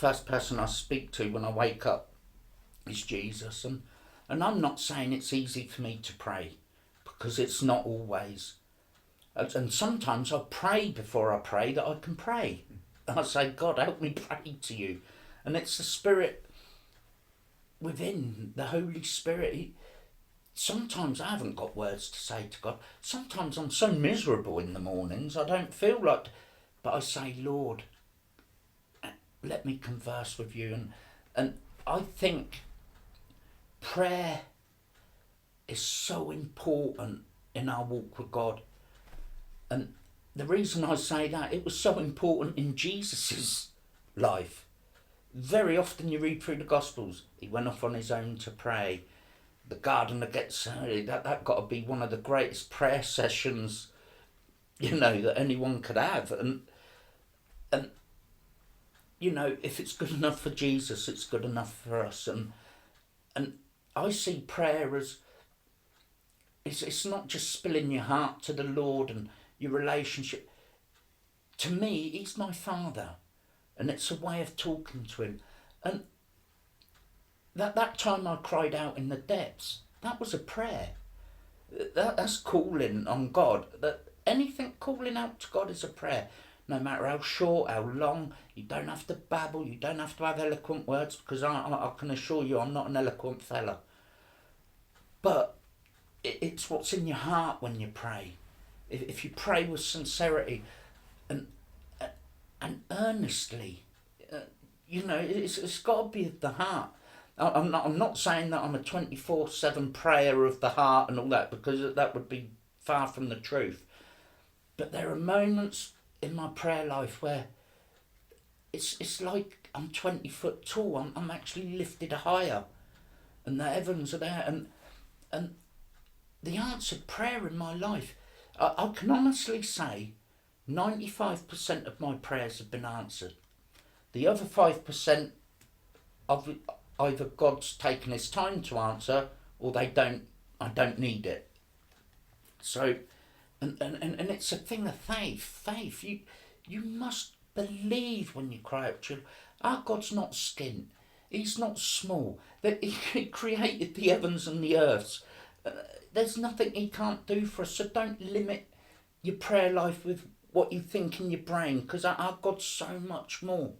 first person I speak to when I wake up is Jesus. And I'm not saying it's easy for me to pray, because it's not always. And sometimes I pray before I pray that I can pray. I say, God, help me pray to you. And it's the Spirit within, the Holy Spirit. Sometimes I haven't got words to say to God. Sometimes I'm so miserable in the mornings, I don't feel like... But I say, Lord, let me converse with you. And I think prayer is so important in our walk with God. And the reason I say that, it was so important in Jesus's life. Very often you read through the Gospels, he went off on his own to pray. The Garden of Gethsemane, that got to be one of the greatest prayer sessions, that anyone could have. And if it's good enough for Jesus, it's good enough for us. And I see prayer as, it's not just spilling your heart to the Lord and your relationship. To me, he's my Father, and it's a way of talking to him. And that time I cried out in the depths, that was a prayer. That's calling on God. That anything calling out to God is a prayer. No matter how short, how long, you don't have to babble, you don't have to have eloquent words, because I can assure you I'm not an eloquent fella. But it's what's in your heart when you pray. If you pray with sincerity and earnestly, it's got to be of the heart. I'm not saying that I'm a 24/7 prayer of the heart and all that, because that would be far from the truth. But there are moments in my prayer life where it's like I'm 20 foot tall. I'm actually lifted higher, and the heavens are there, and the answered prayer in my life, I can honestly say 95% of my prayers have been answered. The other 5% of either God's taken his time to answer, or I don't need it. So and it's a thing of faith. You must believe when you cry out to him. Our God's not skint. He's not small. That he created the heavens and the earths. There's nothing he can't do for us. So don't limit your prayer life with what you think in your brain, because our God's so much more.